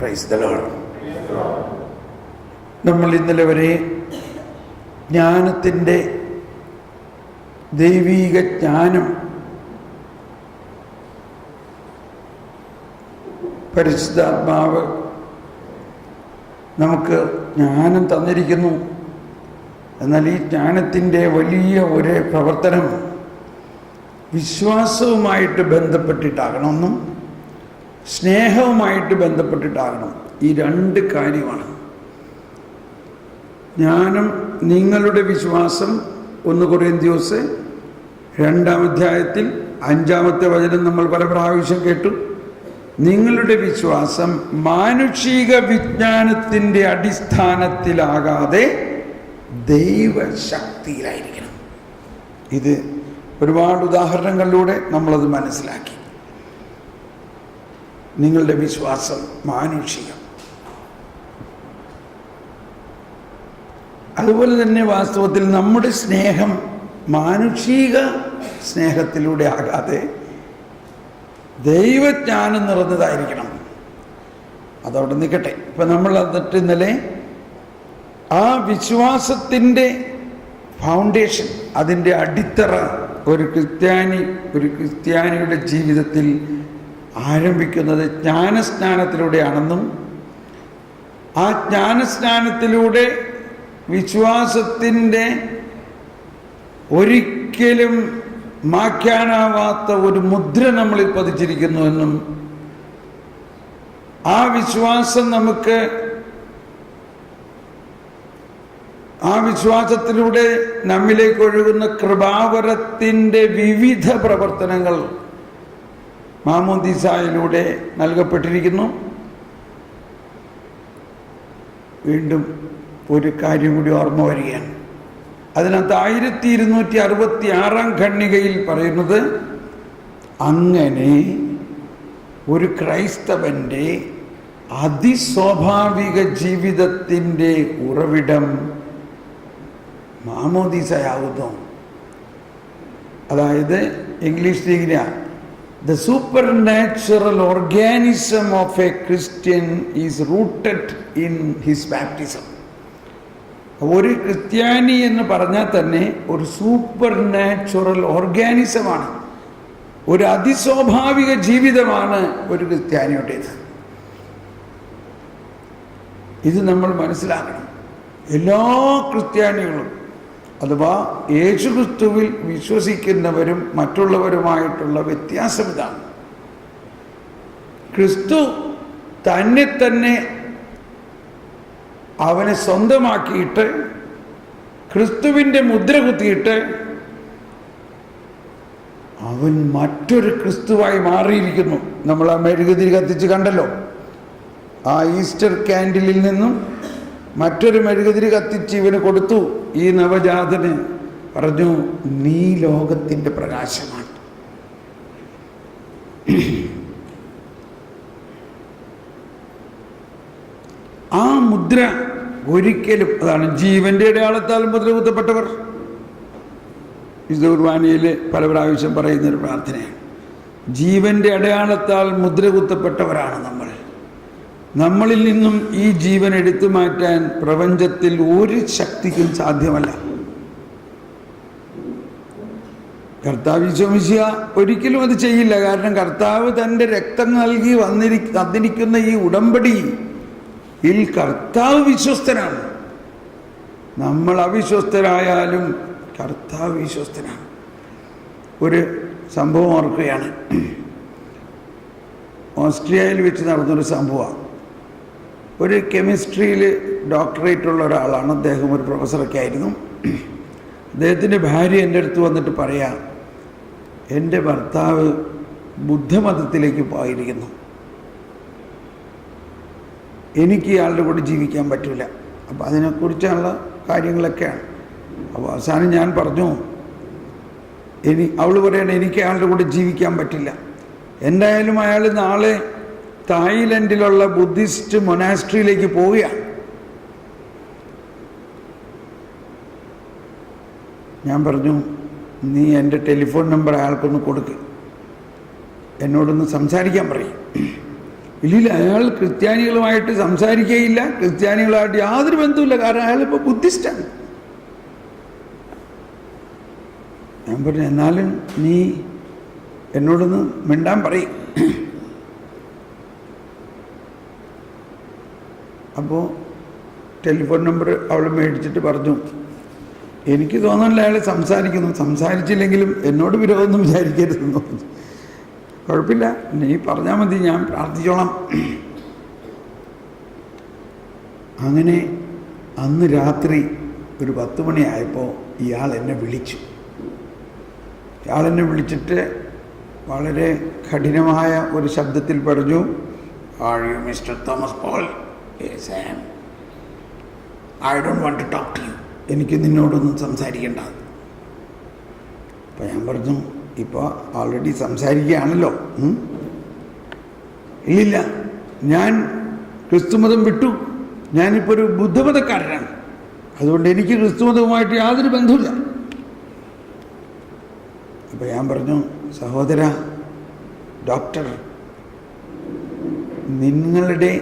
Praise the Lord. നമ്മൾ ഇന്നലെ വരെ ജ്ഞാനത്തിൻ്റെ ദൈവീക ജ്ഞാനം പരിശുദ്ധാത്മാവ് നമുക്ക് ജ്ഞാനം തന്നിരിക്കുന്നു. എന്നാൽ ഈ ജ്ഞാനത്തിൻ്റെ വലിയ ഒരു പ്രവർത്തനം വിശ്വാസവുമായിട്ട് ബന്ധപ്പെട്ടിട്ടാകണമെന്നും സ്നേഹവുമായിട്ട് ബന്ധപ്പെട്ടിട്ടാകണം. ഈ രണ്ട് കാര്യമാണ്. ജ്ഞാനം, നിങ്ങളുടെ വിശ്വാസം 1 കൊരിന്ത്യസ് 2-ാം അധ്യായത്തിൽ 5-ാമത്തെ വചനം നമ്മൾ പല പ്രാവശ്യം കേട്ടു. നിങ്ങളുടെ വിശ്വാസം മാനുഷിക വിജ്ഞാനത്തിൻ്റെ അടിസ്ഥാനത്തിലാകാതെ ദൈവശക്തിയിലായിരിക്കണം. ഇത് ഒരുപാട് ഉദാഹരണങ്ങളിലൂടെ നമ്മളത് മനസ്സിലാക്കി. നിങ്ങളുടെ വിശ്വാസം മാനുഷികം. അതുപോലെ തന്നെ വാസ്തവത്തിൽ നമ്മുടെ സ്നേഹം മാനുഷിക സ്നേഹത്തിലൂടെ ആകാതെ ദൈവജ്ഞാനം നിറഞ്ഞതായിരിക്കണം. അതവിടെ നിൽക്കട്ടെ. ഇപ്പം നമ്മൾ എന്നിട്ട് ഇന്നലെ ആ വിശ്വാസത്തിൻ്റെ ഫൗണ്ടേഷൻ, അതിൻ്റെ അടിത്തറ ഒരു ക്രിസ്ത്യാനിയുടെ ജീവിതത്തിൽ ആരംഭിക്കുന്നത് ജ്ഞാനസ്നാനത്തിലൂടെയാണെന്നും ആ ജ്ഞാനസ്നാനത്തിലൂടെ വിശ്വാസത്തിൻ്റെ ഒരിക്കലും മായ്ക്കാനാവാത്ത ഒരു മുദ്ര നമ്മളിൽ പതിച്ചിരിക്കുന്നുവെന്നും ആ വിശ്വാസം നമുക്ക് ആ വിശ്വാസത്തിലൂടെ നമ്മിലേക്ക് ഒഴുകുന്ന കൃപാവരത്തിൻ്റെ വിവിധ പ്രവർത്തനങ്ങൾ മാമോദീസായിലൂടെ നൽകപ്പെട്ടിരിക്കുന്നു. വീണ്ടും ഒരു കാര്യം കൂടി ഓർമ്മ വരികയാണ്. അതിനകത്ത് 1266-ാം ഖണ്ഡികയിൽ പറയുന്നത്, അങ്ങനെ ഒരു ക്രൈസ്തവൻ്റെ അതിസ്വാഭാവിക ജീവിതത്തിൻ്റെ ഉറവിടം മാമോദീസയാകുന്നു. അതായത് ഇംഗ്ലീഷിൽ ഇങ്ങനെയാണ്: The supernatural organism of a Christian is rooted in his baptism. ഒരു ക്രിസ്ത്യാനി എന്ന് പറഞ്ഞാൽ തന്നെ ഒരു സൂപ്പർ നാച്ചുറൽ ഓർഗാനിസമാണ്, ഒരു അതിസ്വാഭാവിക ജീവിതമാണ് ഒരു ക്രിസ്ത്യാനിയുടേത്. ഇത് നമ്മൾ മനസ്സിലാക്കണം. എല്ലാ ക്രിസ്ത്യാനികളും അഥവാ യേശുക്രിസ്തുവിൽ വിശ്വസിക്കുന്നവരും മറ്റുള്ളവരുമായിട്ടുള്ള വ്യത്യാസം ഇതാണ്. ക്രിസ്തു തന്നെ അവനെ സ്വന്തമാക്കിയിട്ട് ക്രിസ്തുവിൻ്റെ മുദ്ര കുത്തിയിട്ട് അവൻ മറ്റൊരു ക്രിസ്തുവായി മാറിയിരിക്കുന്നു. നമ്മൾ ആ മെഴുകുതിരി കത്തിച്ച് കണ്ടല്ലോ. ആ ഈസ്റ്റർ ക്യാൻഡിലിൽ നിന്നും മറ്റൊരു മെഴുകുതിരി കത്തിച്ച് ഇവന് കൊടുത്തു. ഈ നവജാതന് പറഞ്ഞു, നീ ലോകത്തിൻ്റെ പ്രകാശമാണ്. ആ മുദ്ര ഒരിക്കലും, അതാണ് ജീവന്റെ അടയാളത്താൽ മുദ്ര കുത്തപ്പെട്ടവർ. വിശുദ്ധ കുർബാനയിൽ പല പ്രാവശ്യം പറയുന്നൊരു പ്രാർത്ഥനയാണ്. ജീവന്റെ അടയാളത്താൽ മുദ്ര കുത്തപ്പെട്ടവരാണ് നമ്മൾ. നമ്മളിൽ നിന്നും ഈ ജീവൻ എടുത്തു മാറ്റാൻ പ്രപഞ്ചത്തിൽ ഒരു ശക്തിക്കും സാധ്യമല്ല. കർത്താവ് ഈശോ മിശിഹാ ഒരിക്കലും അത് ചെയ്യില്ല. കാരണം കർത്താവ് തൻ്റെ രക്തം നൽകി വന്നിരിക്കുന്ന ഈ ഉടമ്പടിയിൽ കർത്താവ് വിശ്വസ്തനാണ്. നമ്മൾ അവിശ്വസ്തരായാലും കർത്താവ് വിശ്വസ്തനാണ്. ഒരു സംഭവം ഓർക്കുകയാണ്. ഓസ്ട്രിയയിൽ വെച്ച് നടന്നൊരു സംഭവമാണ്. ഒരു കെമിസ്ട്രിയിൽ ഡോക്ടറേറ്റുള്ള ഒരാളാണ് അദ്ദേഹം. ഒരു പ്രൊഫസറൊക്കെ ആയിരുന്നു. അദ്ദേഹത്തിൻ്റെ ഭാര്യ എൻ്റെ അടുത്ത് വന്നിട്ട് പറയാം, എൻ്റെ ഭർത്താവ് ബുദ്ധമതത്തിലേക്ക് പോയിരിക്കുന്നു, എനിക്ക് ഇയാളുടെ കൂടെ ജീവിക്കാൻ പറ്റില്ല. അപ്പോൾ അതിനെക്കുറിച്ചുള്ള കാര്യങ്ങളൊക്കെയാണ്. അപ്പോൾ അവസാനം ഞാൻ പറഞ്ഞു, അവൾ പറയണേ എനിക്ക് അയാളുടെ കൂടെ ജീവിക്കാൻ പറ്റില്ല. എന്തായാലും അയാൾ നാളെ തായ്ലൻഡിലുള്ള ബുദ്ധിസ്റ്റ് മൊനാസ്ട്രിയിലേക്ക് പോവുകയാണ്. ഞാൻ പറഞ്ഞു, നീ എൻ്റെ ടെലിഫോൺ നമ്പർ അയാൾക്കൊന്ന് കൊടുക്ക്, എന്നോടൊന്ന് സംസാരിക്കാൻ പറയും. ഇല്ലില്ല, അയാൾ ക്രിസ്ത്യാനികളുമായിട്ട് സംസാരിക്കുകയില്ല, ക്രിസ്ത്യാനികളുമായിട്ട് യാതൊരു ബന്ധവുമില്ല. കാരണം അയാളിപ്പോൾ ബുദ്ധിസ്റ്റാണ്. ഞാൻ പറഞ്ഞു, എന്നാലും നീ എന്നോടൊന്ന് മിണ്ടാൻ പറയും. അപ്പോൾ ടെലിഫോൺ നമ്പർ അവൾ മേടിച്ചിട്ട് പറഞ്ഞു, എനിക്ക് തോന്നുന്നില്ല അയാൾ സംസാരിക്കുന്നു, സംസാരിച്ചില്ലെങ്കിലും എന്നോട് വിരോധമൊന്നും വിചാരിക്കരുതെന്ന് പറഞ്ഞു. കുഴപ്പമില്ല, നീ പറഞ്ഞാൽ മതി, ഞാൻ പ്രാർത്ഥിച്ചോളാം. അങ്ങനെ അന്ന് രാത്രി ഒരു 10 മണിയായപ്പോൾ ഇയാൾ എന്നെ വിളിച്ചു. ഇയാളെന്നെ വിളിച്ചിട്ട് വളരെ കഠിനമായ ഒരു ശബ്ദത്തിൽ പറഞ്ഞു, are you mister Thomas Paul? Yes I am. I don't want to talk to you. എനിക്ക് നിന്നോടൊന്നും സംസാരിക്കേണ്ട. അപ്പം ഞാൻ പറഞ്ഞു, ഇപ്പോൾ ഓൾറെഡി സംസാരിക്കുകയാണല്ലോ. ഇല്ലില്ല, ഞാൻ ക്രിസ്തുമതം വിട്ടു, ഞാനിപ്പോൾ ഒരു ബുദ്ധമതക്കാരനാണ്, അതുകൊണ്ട് എനിക്ക് ക്രിസ്തുമതവുമായിട്ട് യാതൊരു ബന്ധവുമില്ല. അപ്പോൾ ഞാൻ പറഞ്ഞു, സഹോദര ഡോക്ടർ, നിങ്ങളുടെ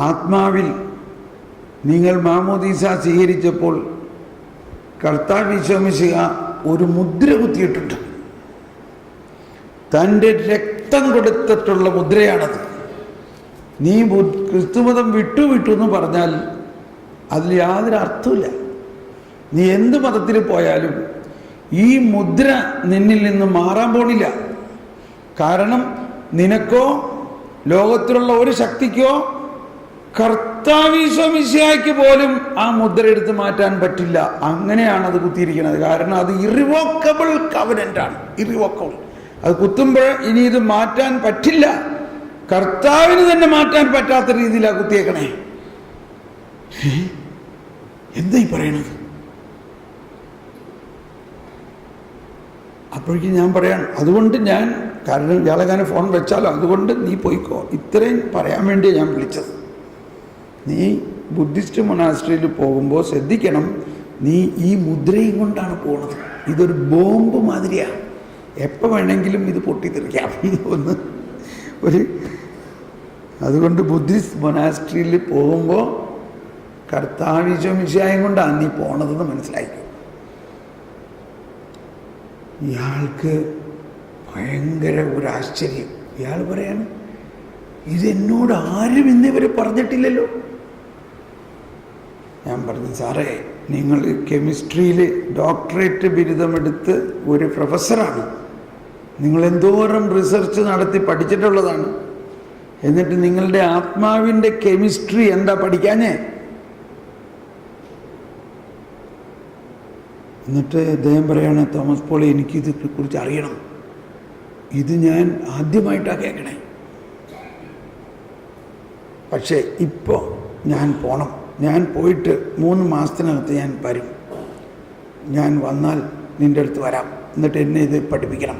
ആത്മാവിൽ നിങ്ങൾ മാമോദീസ സ്വീകരിച്ചപ്പോൾ കർത്താവ് ഈശോ മിശിഹ ഒരു മുദ്ര കുത്തിയിട്ടുണ്ട്. തൻ്റെ രക്തം കൊടുത്തിട്ടുള്ള മുദ്രയാണത്. നീ ക്രിസ്തുമതം വിട്ടു എന്ന് പറഞ്ഞാൽ അതിൽ യാതൊരു അർത്ഥമില്ല. നീ എന്ത് മതത്തിൽ പോയാലും ഈ മുദ്ര നിന്നിൽ നിന്ന് മാറാൻ പോണില്ല. കാരണം നിനക്കോ ലോകത്തിലുള്ള ഒരു ശക്തിക്കോ കർത്താവ് ഈശോ മിശിഹായ്ക്ക് പോലും ആ മുദ്ര എടുത്ത് മാറ്റാൻ പറ്റില്ല. അങ്ങനെയാണ് അത് കുത്തിയിരിക്കുന്നത്. കാരണം അത് ഇറിവോക്കബിൾ കവനന്റ് ആണ്, ഇറിവോക്കബിൾ. അത് കുത്തുമ്പോൾ ഇനി ഇത് മാറ്റാൻ പറ്റില്ല. കർത്താവിന് തന്നെ മാറ്റാൻ പറ്റാത്ത രീതിയിലാണ് കുത്തിയേക്കണേ. എന്താ ഈ പറയണത്? അപ്പോഴേക്കും ഞാൻ പറയാണ്, അതുകൊണ്ട് ഞാൻ, കാരണം ഇയാളെങ്ങനെ ഫോൺ വെച്ചാലോ, അതുകൊണ്ട് നീ പോയിക്കോ, ഇത്രയും പറയാൻ വേണ്ടിയാണ് ഞാൻ വിളിച്ചത്. നീ ബുദ്ധിസ്റ്റ് മൊണാസ്ട്രിയിൽ പോകുമ്പോൾ ശ്രദ്ധിക്കണം, നീ ഈ മുദ്രയും കൊണ്ടാണ് പോണത്. ഇതൊരു ബോംബ് മാതിരിയാണ്, എപ്പോൾ വേണമെങ്കിലും ഇത് പൊട്ടിത്തെറിക്കാം അതുകൊണ്ട് ബുദ്ധിസ്റ്റ് മൊണാസ്ട്രിയിൽ പോകുമ്പോൾ കർത്താവ് ഈശോ മിശിഹായും കൊണ്ടാണ് നീ പോണതെന്ന് മനസ്സിലാക്കി. ഇയാൾക്ക് ഭയങ്കര ഒരു ആശ്ചര്യം. ഇയാൾ പറയാണ്, ഇതെന്നോട് ആരും ഇന്നിവരെ പറഞ്ഞിട്ടില്ലല്ലോ. ഞാൻ പറഞ്ഞു, സാറേ, നിങ്ങൾ കെമിസ്ട്രിയിൽ ഡോക്ടറേറ്റ് ബിരുദമെടുത്ത് ഒരു പ്രൊഫസറാണ്, നിങ്ങൾ എന്തോരം റിസർച്ച് നടത്തി പഠിച്ചിട്ടുള്ളതാണ്, എന്നിട്ട് നിങ്ങളുടെ ആത്മാവിൻ്റെ കെമിസ്ട്രി എന്താ പഠിക്കാഞ്ഞേ? എന്നിട്ട് അദ്ദേഹം പറയാണ്, തോമസ് പോൾ, എനിക്കിതിനെ കുറിച്ച് അറിയണം, ഇത് ഞാൻ ആദ്യമായിട്ടാണ് കേൾക്കണേ, പക്ഷേ ഇപ്പോൾ ഞാൻ പോണം, ഞാൻ പോയിട്ട് 3 മാസത്തിനകത്ത് ഞാൻ വരും, ഞാൻ വന്നാൽ നിൻ്റെ അടുത്ത് വരാം, എന്നിട്ട് എന്നെ ഇത് പഠിപ്പിക്കണം.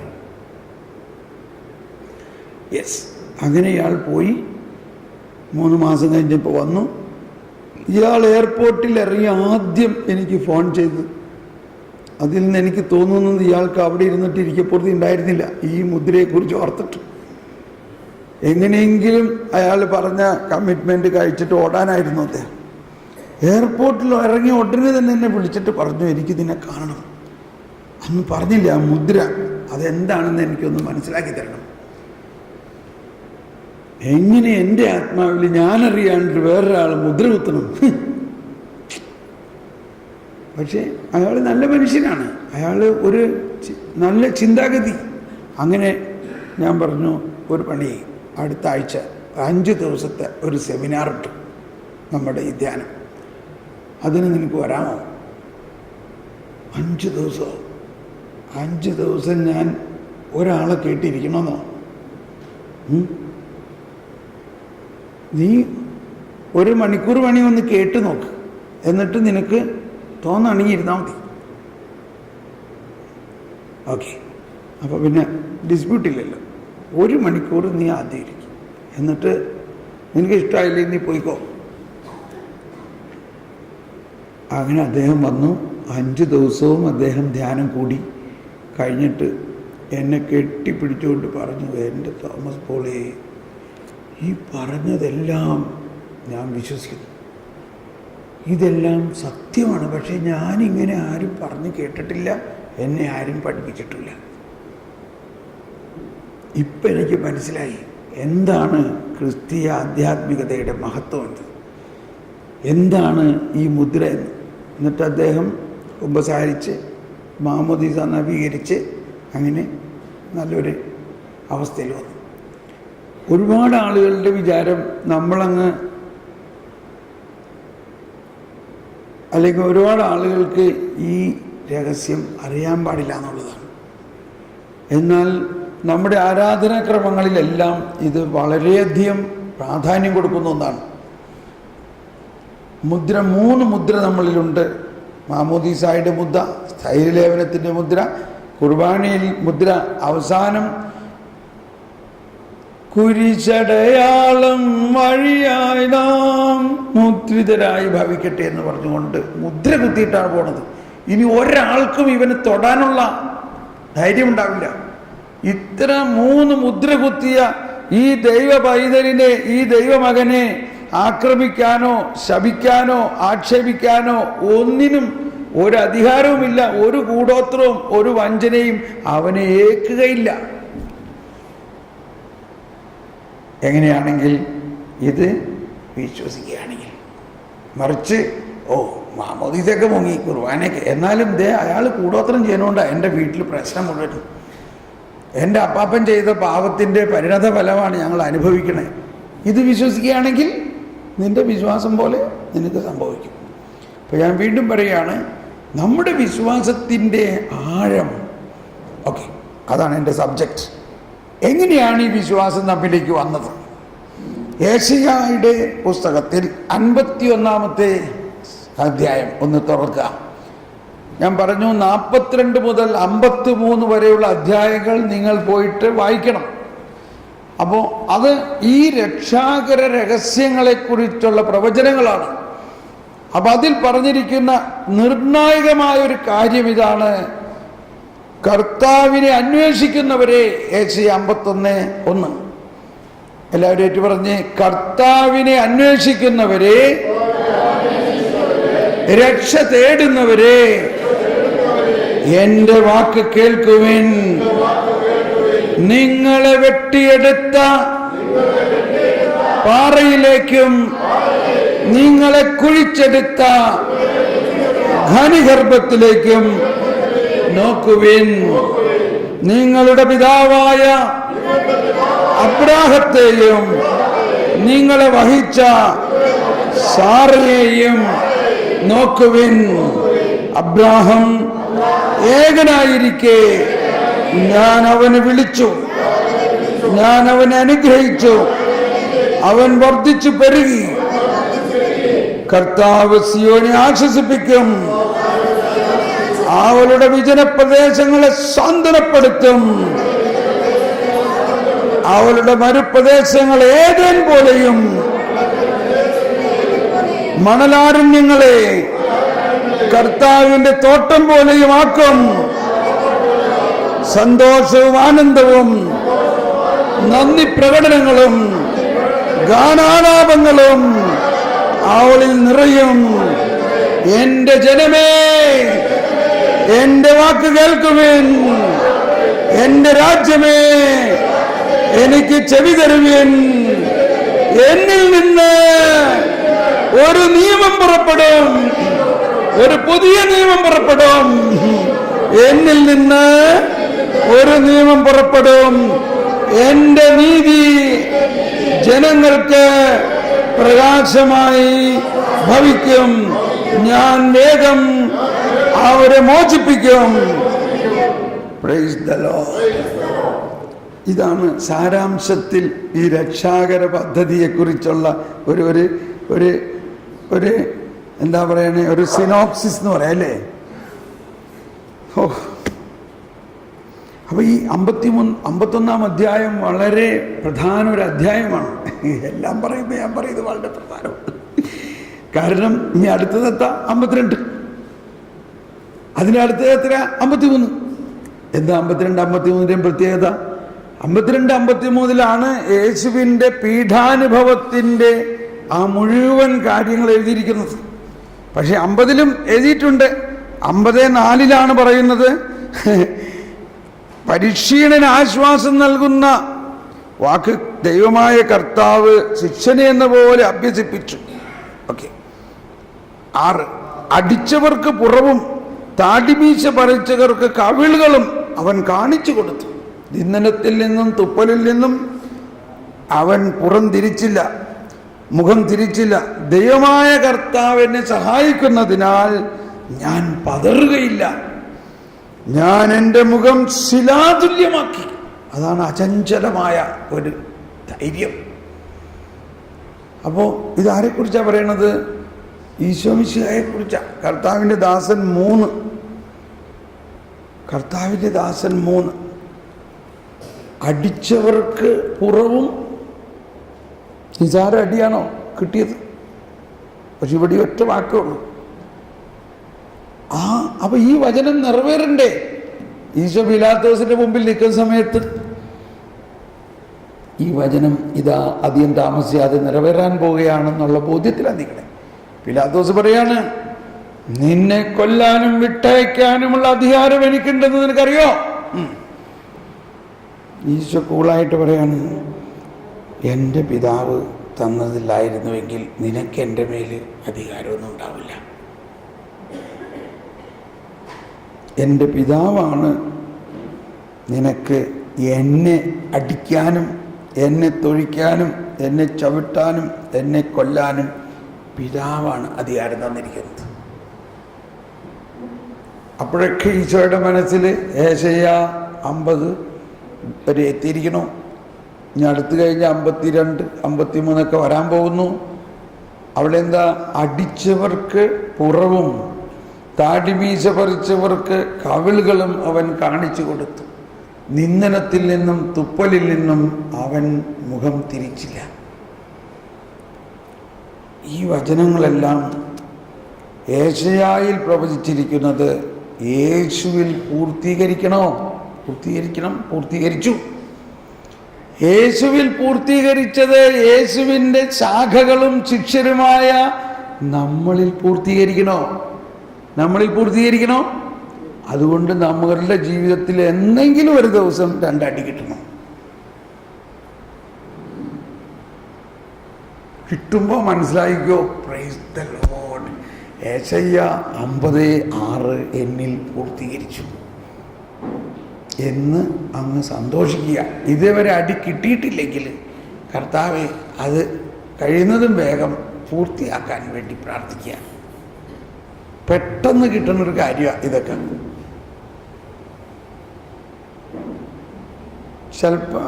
യെസ്. അങ്ങനെ ഇയാൾ പോയി. 3 മാസം കഴിഞ്ഞപ്പോൾ വന്നു. ഇയാൾ എയർപോർട്ടിൽ ഇറങ്ങി ആദ്യം എനിക്ക് ഫോൺ ചെയ്തു. അതിൽ നിന്ന് എനിക്ക് തോന്നുന്നത് ഇയാൾക്ക് അവിടെ ഇരുന്നിട്ട് ഇരിക്കപ്പുറത്ത് ഉണ്ടായിരുന്നില്ല, ഈ മുദ്രയെക്കുറിച്ച് ഓർത്തിട്ട്. എങ്ങനെയെങ്കിലും അയാൾ പറഞ്ഞ കമ്മിറ്റ്മെൻറ്റ് കഴിച്ചിട്ട് ഓടാനായിരുന്നു അദ്ദേഹം. എയർപോർട്ടിൽ ഇറങ്ങി ഉടനെ തന്നെ എന്നെ വിളിച്ചിട്ട് പറഞ്ഞു, എനിക്കിതിനെ കാണണം. അന്ന് പറഞ്ഞില്ല ആ മുദ്ര അതെന്താണെന്ന് എനിക്കൊന്ന് മനസ്സിലാക്കി തരണം. എങ്ങനെ എൻ്റെ ആത്മാവിൽ ഞാനറിയാണ്ട് വേറൊരാൾ മുദ്ര കുത്തണം? പക്ഷേ അയാൾ നല്ല മനുഷ്യനാണ്, അയാൾ ഒരു നല്ല ചിന്താഗതി. അങ്ങനെ ഞാൻ പറഞ്ഞു, ഒരു പണി, അടുത്ത ആഴ്ച 5 ദിവസത്തെ ഒരു സെമിനാറുണ്ട് നമ്മുടെ ഈ ധ്യാനം, അതിന് നിനക്ക് വരാമോ? 5 ദിവസമോ? 5 ദിവസം ഞാൻ ഒരാളെ കേട്ടിരിക്കണമെന്നോ? നീ 1 മണിക്കൂർ പണി ഒന്ന് കേട്ട് നോക്ക്, എന്നിട്ട് നിനക്ക് തോന്നാണെങ്കിൽ ഇരുന്നാൽ മതി. ഓക്കെ, അപ്പോൾ പിന്നെ ഡിസ്പ്യൂട്ടില്ലല്ലോ. 1 മണിക്കൂർ നീ ആദ്യം ഇരിക്കും, എന്നിട്ട് നിനക്ക് ഇഷ്ടമായില്ലേ നീ പോയിക്കോ. അങ്ങനെ അദ്ദേഹം വന്നു. 5 ദിവസവും അദ്ദേഹം ധ്യാനം കൂടി. കഴിഞ്ഞിട്ട് എന്നെ കെട്ടിപ്പിടിച്ചുകൊണ്ട് പറഞ്ഞു, എൻ്റെ തോമസ് പോളേ, ഈ പറഞ്ഞതെല്ലാം ഞാൻ വിശ്വസിക്കുന്നു, ഇതെല്ലാം സത്യമാണ്. പക്ഷേ ഞാനിങ്ങനെ ആരും പറഞ്ഞു കേട്ടിട്ടില്ല, എന്നെ ആരും പഠിപ്പിച്ചിട്ടില്ല. ഇപ്പം എനിക്ക് മനസ്സിലായി എന്താണ് ക്രിസ്തീയ ആധ്യാത്മികതയുടെ മഹത്വം, എന്താണ് ഈ മുദ്ര എന്ന്. എന്നിട്ട് അദ്ദേഹം ഉപസാരിച്ച് മാമോദീസ നവീകരിച്ച് അങ്ങനെ നല്ലൊരു അവസ്ഥയിൽ വന്നു. ഒരുപാട് ആളുകളുടെ വിചാരം നമ്മളങ്ങ്, അല്ലെങ്കിൽ ഒരുപാട് ആളുകൾക്ക് ഈ രഹസ്യം അറിയാൻ പാടില്ല എന്നുള്ളതാണ്. എന്നാൽ നമ്മുടെ ആരാധനാക്രമങ്ങളിലെല്ലാം ഇത് വളരെയധികം പ്രാധാന്യം കൊടുക്കുന്ന ഒന്നാണ്. മുദ്ര, 3 മുദ്ര നമ്മളിലുണ്ട്. മാമോദീസായുടെ മുദ്ര, സ്ഥൈര്യലേപനത്തിൻ്റെ മുദ്ര, കുർബാനയിൽ മുദ്ര, അവസാനം കുരിശടയാളം വഴിയായി നാം മുദ്രിതരായി ഭവിക്കട്ടെ എന്ന് പറഞ്ഞുകൊണ്ട് മുദ്ര കുത്തിയിട്ടാണ് പോണത്. ഇനി ഒരാൾക്കും ഇവന് തൊടാനുള്ള ധൈര്യം ഉണ്ടാവില്ല. ഇത്ര 3 മുദ്ര കുത്തിയ ഈ ദൈവ പൈതലിനെ, ഈ ദൈവമകനെ ആക്രമിക്കാനോ ശപിക്കാനോ ആക്ഷേപിക്കാനോ ഒന്നിനും ഒരു അധികാരവുമില്ല. ഒരു കൂടോത്രവും ഒരു വഞ്ചനയും അവനെ ഏൽക്കുകയില്ല. എങ്ങനെയാണെങ്കിൽ ഇത് വിശ്വസിക്കുകയാണെങ്കിൽ. മറിച്ച് മാമോദീസയൊക്കെ മുങ്ങി, കുർബാനയൊക്കെ, എന്നാലും അയാൾ കൂടോത്രം ചെയ്യുന്നതുകൊണ്ടാണ് എൻ്റെ വീട്ടിൽ പ്രശ്നം മുഴുവൻ. എൻ്റെ അപ്പാപ്പൻ ചെയ്ത പാപത്തിൻ്റെ പരിണത ഫലമാണ് ഞങ്ങൾ അനുഭവിക്കണേ. ഇത് വിശ്വസിക്കുകയാണെങ്കിൽ നിൻ്റെ വിശ്വാസം പോലെ നിനക്ക് സംഭവിക്കും. അപ്പോൾ ഞാൻ വീണ്ടും പറയുകയാണ്, നമ്മുടെ വിശ്വാസത്തിൻ്റെ ആഴം, ഓക്കെ, അതാണ് എൻ്റെ സബ്ജക്റ്റ്. എങ്ങനെയാണ് ഈ വിശ്വാസം നമ്മിലേക്ക് വന്നത്? യേശയ്യായുടെ പുസ്തകത്തിൽ 51-ാമത്തെ അധ്യായം ഒന്ന് തുറക്കുക. ഞാൻ പറഞ്ഞു 42 മുതൽ 53 വരെയുള്ള അധ്യായങ്ങൾ നിങ്ങൾ പോയിട്ട് വായിക്കണം. അപ്പോൾ അത് ഈ രക്ഷാകര രഹസ്യങ്ങളെക്കുറിച്ചുള്ള പ്രവചനങ്ങളാണ്. അപ്പം അതിൽ പറഞ്ഞിരിക്കുന്ന നിർണായകമായൊരു കാര്യം ഇതാണ്: കർത്താവിനെ അന്വേഷിക്കുന്നവരെ. യേശയ്യ 51:1. എല്ലാവരും ഏറ്റു പറഞ്ഞ്, കർത്താവിനെ അന്വേഷിക്കുന്നവരെ, രക്ഷ തേടുന്നവരെ, എൻ്റെ വാക്ക് കേൾക്കുവിൻ. നിങ്ങളെ വെട്ടിയെടുത്ത പാറയിലേക്കും നിങ്ങളെ കുഴിച്ചെടുത്ത ഖനിഗർഭത്തിലേക്കും നോക്കുവിൻ. നിങ്ങളുടെ പിതാവായ അബ്രാഹത്തെയും നിങ്ങളെ വഹിച്ച സാറയെയും നോക്കുവിൻ. അബ്രാഹം ഏകനായിരിക്കെ ഞാൻ അവനെ വിളിച്ചു, ഞാൻ അവനെ അനുഗ്രഹിച്ചു, അവൻ വർദ്ധിച്ചു പെരുകി. കർത്താവ് സിയോനെ ആശ്വസിപ്പിക്കും, അവളുടെ വിജനപ്രദേശങ്ങളെ സാന്ത്വനപ്പെടുത്തും. അവളുടെ മരുപ്രദേശങ്ങൾ ഏദെൻ പോലെയും മണലാരണ്യങ്ങളെ കർത്താവിന്റെ തോട്ടം പോലെയും ആക്കും. സന്തോഷവും ആനന്ദവും നന്ദി പ്രകടനങ്ങളും ഗാനാലാപങ്ങളും അവളിൽ നിറയും. എന്റെ ജനമേ, എന്റെ വാക്ക് കേൾക്കുവിൻ. എന്റെ രാജ്യമേ, എനിക്ക് ചെവി തരുവിൻ. എന്നിൽ നിന്ന് ഒരു നിയമം പുറപ്പെടും, ഒരു പുതിയ നിയമം പുറപ്പെടും. എന്നിൽ നിന്ന് ഒരു നിയമം പുറപ്പെടും. എന്റെ നീതി ജനങ്ങൾക്ക് പ്രകാശമായി ഭവിക്കും. ഞാൻ വേഗം അവരെ മോചിപ്പിക്കും. Praise the Lord. ഇതാണ് സാരാംശത്തിൽ ഈ രക്ഷാകര പദ്ധതിയെക്കുറിച്ചുള്ള ഒരു എന്താ പറയണേ, ഒരു സിനോപ്സിസ് എന്ന് പറയാം അല്ലേ? അപ്പോൾ ഈ 51-ാം അധ്യായം വളരെ പ്രധാന ഒരു അധ്യായമാണ്. എല്ലാം പറയുമ്പോൾ ഞാൻ പറയും ഇത് വളരെ പ്രധാനമാണ്. കാരണം ഇനി അടുത്തതെത്താ 52, അതിൻ്റെ അടുത്തത് എത്ര? 53. എന്താ 52-53ൻ്റെയും പ്രത്യേകത? 52, 53 യേശുവിൻ്റെ പീഠാനുഭവത്തിൻ്റെ ആ മുഴുവൻ കാര്യങ്ങൾ എഴുതിയിരിക്കുന്നത്. പക്ഷെ 50 എഴുതിയിട്ടുണ്ട്. 54 പറയുന്നത് പരിക്ഷീണന് ആശ്വാസം നൽകുന്ന വാക്ക് ദൈവമായ കർത്താവ് ശിക്ഷനെ എന്ന പോലെ അഭ്യസിപ്പിച്ചു. ഓക്കെ. 6 അടിച്ചവർക്ക് പുറവും താടിമീശ പറിച്ചവർക്ക് കവിളുകളും അവൻ കാണിച്ചു കൊടുത്തു. നിന്ദനത്തിൽ നിന്നും തുപ്പലിൽ നിന്നും അവൻ പുറം തിരിച്ചില്ല, മുഖം തിരിച്ചില്ല. ദൈവമായ കർത്താവ് എന്നെ സഹായിക്കുന്നതിനാൽ ഞാൻ പതറുകയില്ല. ഞാൻ എൻ്റെ മുഖം ശിലാതുല്യമാക്കി. അതാണ് അചഞ്ചലമായ ഒരു ധൈര്യം. അപ്പോൾ ഇതാരെക്കുറിച്ചാണ് പറയണത്? ഈശോ മിശിഹായെക്കുറിച്ചാണ്. കർത്താവിൻ്റെ ദാസൻ 3. കർത്താവിൻ്റെ ദാസൻ 3 അടിച്ചവർക്ക് പുറവും. നിസാര അടിയാണോ കിട്ടിയത്? പക്ഷെ ഇവിടെ ഒറ്റ വാക്കേ ഉള്ളൂ. അപ്പൊ ഈ വചനം നിറവേറണ്ടേ? ഈശോ പീലാത്തോസിന്റെ മുമ്പിൽ നിൽക്കുന്ന സമയത്ത് ഈ വചനം ഇതാ അധികം താമസിയാതെ നിറവേറാൻ പോവുകയാണെന്നുള്ള ബോധ്യത്തിലാണ് നിൽക്കണേ. പീലാത്തോസ് പറയാണ്, നിന്നെ കൊല്ലാനും വിട്ടയക്കാനുമുള്ള അധികാരം എനിക്കുണ്ടെന്ന് നിനക്കറിയോ? ഈശോ കൂളായിട്ട് പറയാണ്, എൻ്റെ പിതാവ് തന്നതില്ലായിരുന്നുവെങ്കിൽ നിനക്ക് എൻ്റെ മേൽ അധികാരമൊന്നും ഉണ്ടാവില്ല. എൻ്റെ പിതാവാണ് നിനക്ക് എന്നെ അടിക്കാനും എന്നെ തൊഴിക്കാനും എന്നെ ചവിട്ടാനും എന്നെ കൊല്ലാനും പിതാവാണ് അധികാരം തന്നിരിക്കുന്നത്. അപ്പോഴൊക്കെ ഈശോയുടെ മനസ്സിൽ ഏശയ്യാ 50 വരെ എത്തിയിരിക്കണോ. ഇനി അടുത്ത് കഴിഞ്ഞ് 52, 53 വരാൻ പോകുന്നു. അവിടെ എന്താ? അടിച്ചവർക്ക് പുറവും താടിമീശ പറിച്ചവർക്ക് കവിളുകളും അവൻ കാണിച്ചു കൊടുത്തു. നിന്ദനത്തിൽ നിന്നും തുപ്പലിൽ നിന്നും അവൻ മുഖം തിരിച്ചില്ല. ഈ വചനങ്ങളെല്ലാം ഏശയ്യായിൽ പ്രവചിച്ചിരിക്കുന്നത് യേശുവിൽ പൂർത്തീകരിച്ചു. യേശുവിൽ പൂർത്തീകരിച്ചത് യേശുവിൻ്റെ ശാഖകളും ശിഷ്യരുമായ നമ്മളിൽ പൂർത്തീകരിക്കണോ. അതുകൊണ്ട് നമ്മളുടെ ജീവിതത്തിൽ എന്തെങ്കിലും ഒരു ദിവസം 2 അടി കിട്ടണം. കിട്ടുമ്പോൾ മനസ്സിലായിക്കോ, പ്രൈസ് ദ ലോർഡ്, ഏശയ്യാ 50:6 എന്നിൽ പൂർത്തീകരിച്ചു എന്ന് അങ്ങ് സന്തോഷിക്കുക. ഇതേവരെ അടി കിട്ടിയിട്ടില്ലെങ്കിൽ കർത്താവെ അത് കഴിയുന്നതും വേഗം പൂർത്തിയാക്കാൻ വേണ്ടി പ്രാർത്ഥിക്കുക. പെട്ടെന്ന് കിട്ടുന്നൊരു കാര്യമാണ് ഇതൊക്കെ. ചിലപ്പോൾ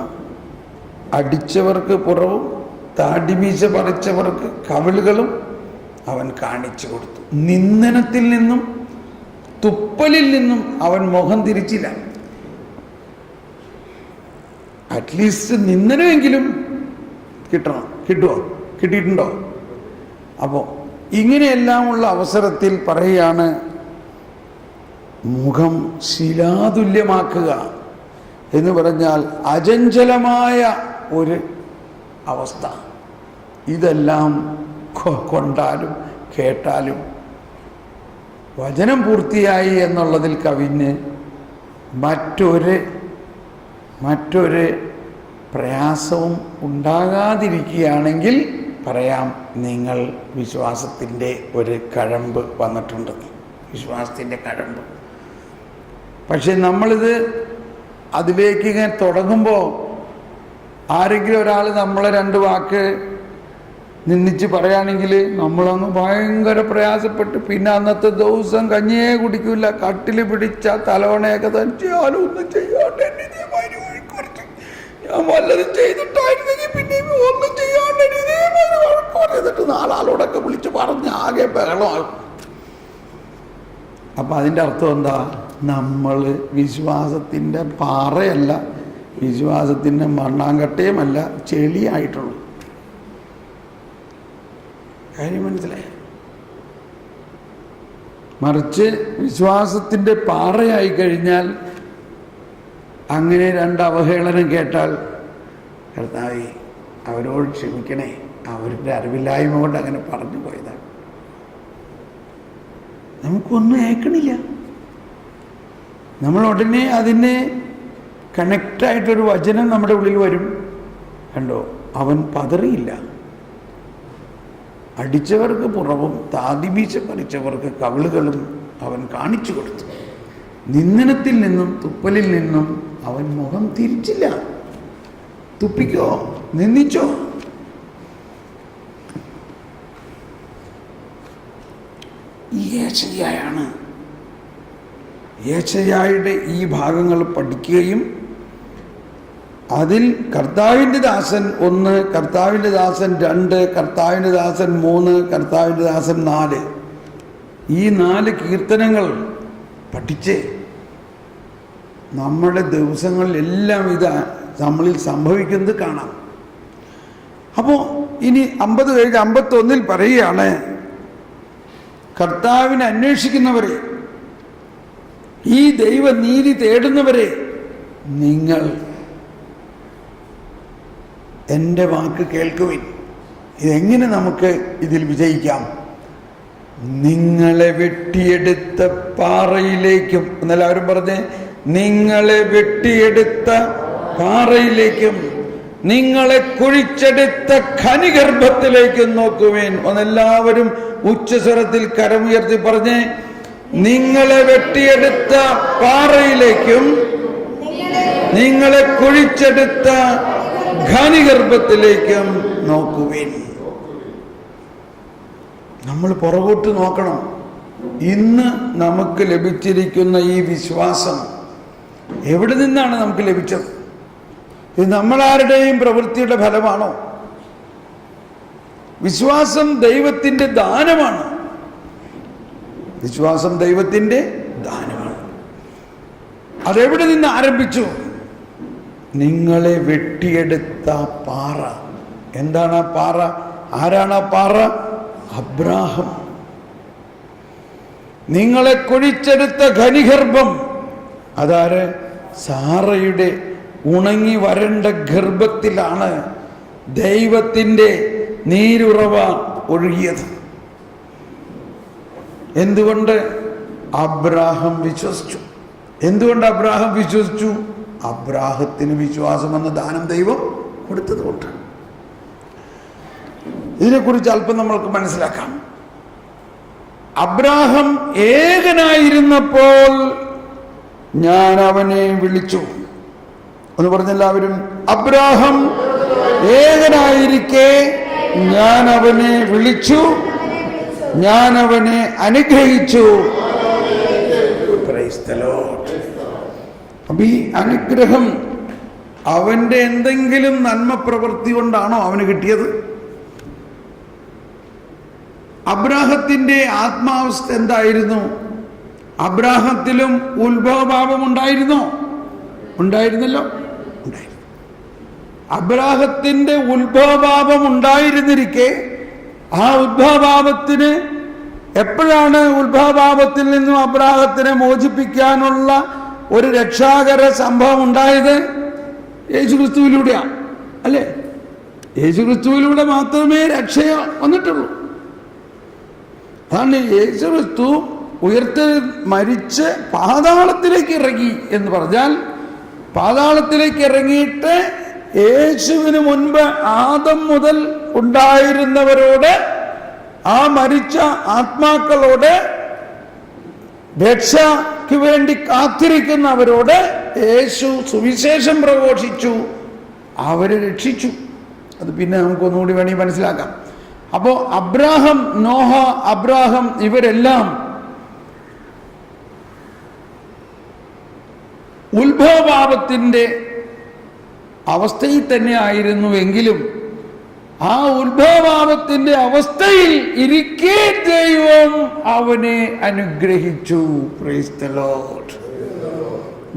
അടിച്ചവർക്ക് പുറവും താടിമീശ പറിച്ചവർക്ക് കവിളുകളും അവൻ കാണിച്ചു കൊടുത്തു. നിന്ദനത്തിൽ നിന്നും തുപ്പലിൽ നിന്നും അവൻ മുഖം തിരിച്ചില്ല. അറ്റ്ലീസ്റ്റ് നിന്ദനമെങ്കിലും കിട്ടിയിട്ടുണ്ടോ? അപ്പോൾ ഇങ്ങനെയെല്ലാമുള്ള അവസരത്തിൽ പറയുകയാണ്, മുഖം ശിലാതുല്യമാക്കുക എന്ന് പറഞ്ഞാൽ അചഞ്ചലമായ ഒരു അവസ്ഥ. ഇതെല്ലാം കൊണ്ടാലും കേട്ടാലും വചനം പൂർത്തിയായി എന്നുള്ളതിൽ കവിഞ്ഞ് മറ്റൊരു പ്രയാസവും ഉണ്ടാകാതിരിക്കുകയാണെങ്കിൽ പറയാം, നിങ്ങൾ വിശ്വാസത്തിൻ്റെ ഒരു കഴമ്പ് വന്നിട്ടുണ്ടെന്ന്. വിശ്വാസത്തിൻ്റെ കഴമ്പ്. പക്ഷെ നമ്മളിത് അതിലേക്ക് ഇങ്ങനെ തുടങ്ങുമ്പോൾ ആരെങ്കിലും ഒരാൾ നമ്മളെ 2 വാക്ക് നിന്ദിച്ച് പറയുകയാണെങ്കിൽ നമ്മളങ്ങ് ഭയങ്കര പ്രയാസപ്പെട്ട് പിന്നെ അന്നത്തെ ദിവസം കഞ്ഞിയെ കുടിക്കില്ല, കട്ടിൽ പിടിച്ച തലവണയൊക്കെ തനിച്ചാലും ഒന്നും ചെയ്യാണ്ട് ഞാൻ വല്ലതും ചെയ്തിട്ടായിരുന്നെങ്കിൽ പിന്നെ ഒന്നും ചെയ്യാണ്ട് എന്നിട്ട് 4 ആളോടൊക്കെ വിളിച്ച് പറഞ്ഞ് ആകെ ബഹളമാകും. അപ്പം അതിൻ്റെ അർത്ഥം എന്താ? നമ്മൾ വിശ്വാസത്തിൻ്റെ പാറയല്ല, വിശ്വാസത്തിൻ്റെ മണ്ണാങ്കട്ടയുമല്ല, ചെളിയായിട്ടുള്ളൂ. കാര്യം മനസ്സിലായി? മറിച്ച് വിശ്വാസത്തിൻ്റെ പാറയായി കഴിഞ്ഞാൽ അങ്ങനെ 2 അവഹേളനം കേട്ടാൽ കർത്താവേ അവരോട് ക്ഷമിക്കണേ, അവരുടെ അറിവില്ലായ്മ കൊണ്ട് അങ്ങനെ പറഞ്ഞു പോയതാണ്. നമുക്കൊന്നും ഏൽക്കണില്ല. നമ്മൾ ഉടനെ അതിനെ കണക്റ്റായിട്ടൊരു വചനം നമ്മുടെ ഉള്ളിൽ വരും. കണ്ടോ, അവൻ പതറിയില്ല. അടിച്ചവർക്ക് പുറവും താതിബീച്ച പറിച്ചവർക്ക് കവിളുകളും അവൻ കാണിച്ചു കൊടുത്തു. നിന്ദനത്തിൽ നിന്നും തുപ്പലിൽ നിന്നും അവൻ മുഖം തിരിച്ചില്ല. തുപ്പിക്കോ, നിന്ദിച്ചോ, യേശയ്യായാണ്. യേശയ്യായുടെ ഈ ഭാഗങ്ങൾ പഠിക്കുകയും അതിൽ കർത്താവിൻ്റെ ദാസൻ 1, കർത്താവിൻ്റെ ദാസൻ 2, കർത്താവിൻ്റെ ദാസൻ 3, കർത്താവിൻ്റെ ദാസൻ 4, ഈ 4 കീർത്തനങ്ങൾ പഠിച്ച് നമ്മുടെ ദിവസങ്ങളിലെല്ലാം ഇത് നമ്മളിൽ സംഭവിക്കുന്നത് കാണാം. അപ്പോൾ ഇനി 50 കഴിഞ്ഞ് 51 പറയുകയാണ്, കർത്താവിനെ അന്വേഷിക്കുന്നവരെ, ഈ ദൈവനീതി തേടുന്നവരെ, നിങ്ങൾ എൻ്റെ വാക്ക് കേൾക്കുവിൻ. ഇതെങ്ങനെ നമുക്ക് ഇതിൽ വിജയിക്കാം? നിങ്ങളെ വെട്ടിയെടുത്ത പാറയിലേക്കും, എന്നെല്ലാവരും പറഞ്ഞേ, നിങ്ങളെ വെട്ടിയെടുത്ത പാറയിലേക്കും നിങ്ങളെ കുഴിച്ചെടുത്ത ഖനിഗർഭത്തിലേക്കും നോക്കുവേൻ. ഒന്നെല്ലാവരും ഉച്ചസ്വരത്തിൽ കരമുയർത്തി പറഞ്ഞേ, നിങ്ങളെ വെട്ടിയെടുത്ത പാറയിലേക്കും നിങ്ങളെ കുഴിച്ചെടുത്ത ഖനിഗർഭത്തിലേക്കും നോക്കുവേൻ. നമ്മൾ പുറകോട്ട് നോക്കണം. ഇന്ന് നമുക്ക് ലഭിച്ചിരിക്കുന്ന ഈ വിശ്വാസം എവിടെ നിന്നാണ് നമുക്ക് ലഭിച്ചത്? ഇത് നമ്മളാരുടെയും പ്രവൃത്തിയുടെ ഫലമാണോ? വിശ്വാസം ദൈവത്തിൻ്റെ ദാനമാണ്. വിശ്വാസം ദൈവത്തിൻ്റെ ദാനമാണ്. അതെവിടെ നിന്ന് ആരംഭിച്ചു? നിങ്ങളെ വെട്ടിയെടുത്ത പാറ. എന്താണ് ആ പാറ? ആരാണ് ആ പാറ? അബ്രാഹം. നിങ്ങളെ കുഴിച്ചെടുത്ത ഖനിഗർഭം. അതാര്? സാറയുടെ ഉണങ്ങി വരണ്ട ഗർഭത്തിലാണ് ദൈവത്തിൻ്റെ നീരുറവ ഒഴുകിയത്. എന്തുകൊണ്ട്? അബ്രാഹം വിശ്വസിച്ചു. എന്തുകൊണ്ട് അബ്രാഹം വിശ്വസിച്ചു? അബ്രാഹത്തിന് വിശ്വാസം എന്ന ദാനം ദൈവം കൊടുത്തതുകൊണ്ട്. ഇതിനെക്കുറിച്ച് അല്പം നമ്മൾക്ക് മനസ്സിലാക്കാം. അബ്രാഹം ഏകനായിരുന്നപ്പോൾ ഞാൻ അവനെ വിളിച്ചു. ഒന്ന് പറഞ്ഞെല്ലാവരും, അബ്രാഹം ഏകനായിരിക്കെ ഞാൻ അവനെ വിളിച്ചു, ഞാൻ അവനെ അനുഗ്രഹിച്ചു. Praise the Lord. അപ്പൊ ഈ അനുഗ്രഹം അവന്റെ എന്തെങ്കിലും നന്മ പ്രവൃത്തി കൊണ്ടാണോ അവന് കിട്ടിയത്? അബ്രാഹത്തിന്റെ ആത്മാവസ്ഥ എന്തായിരുന്നു? അബ്രാഹത്തിലും ഉത്ഭവഭാവം ഉണ്ടായിരുന്നോ? ഉണ്ടായിരുന്നല്ലോ, ഉണ്ടായിരുന്നു. അബ്രാഹത്തിന്റെ ഉത്ഭവഭാവം ഉണ്ടായിരുന്നിരിക്കെ ആ ഉത്ഭവഭാവത്തിന് എപ്പോഴാണ് ഉത്ഭവഭാവത്തിൽ നിന്നും അബ്രാഹത്തിനെ മോചിപ്പിക്കാനുള്ള ഒരു രക്ഷാകര സംഭവം ഉണ്ടായത്? യേശുക്രിസ്തുവിലൂടെയാണ്, അല്ലേ? യേശുക്രിസ്തുവിലൂടെ മാത്രമേ രക്ഷ വന്നിട്ടുള്ളൂ. അതാണ് യേശുക്രിസ്തു ഉയർത്ത് മരിച്ച് പാതാളത്തിലേക്ക് ഇറങ്ങി എന്ന് പറഞ്ഞാൽ, പാതാളത്തിലേക്ക് ഇറങ്ങിയിട്ട് യേശുവിന് മുൻപ് ആദം മുതൽ ഉണ്ടായിരുന്നവരോട്, ആ മരിച്ച ആത്മാക്കളോട്, രക്ഷയ്ക്ക് വേണ്ടി കാത്തിരിക്കുന്നവരോട് യേശു സുവിശേഷം പ്രഘോഷിച്ചു, അവരെ രക്ഷിച്ചു. അത് പിന്നെ നമുക്കൊന്നുകൂടി വേണമെങ്കിൽ മനസ്സിലാക്കാം. അപ്പോൾ അബ്രാഹം, നോഹ, അബ്രാഹം ഇവരെല്ലാം ഉത്ഭവഭാവത്തിൻ്റെ അവസ്ഥയിൽ തന്നെ ആയിരുന്നുവെങ്കിലും ആ ഉത്ഭവഭാവത്തിൻ്റെ അവസ്ഥയിൽ ഇരിക്കെ ദൈവം അവനെ അനുഗ്രഹിച്ചു. Praise the Lord.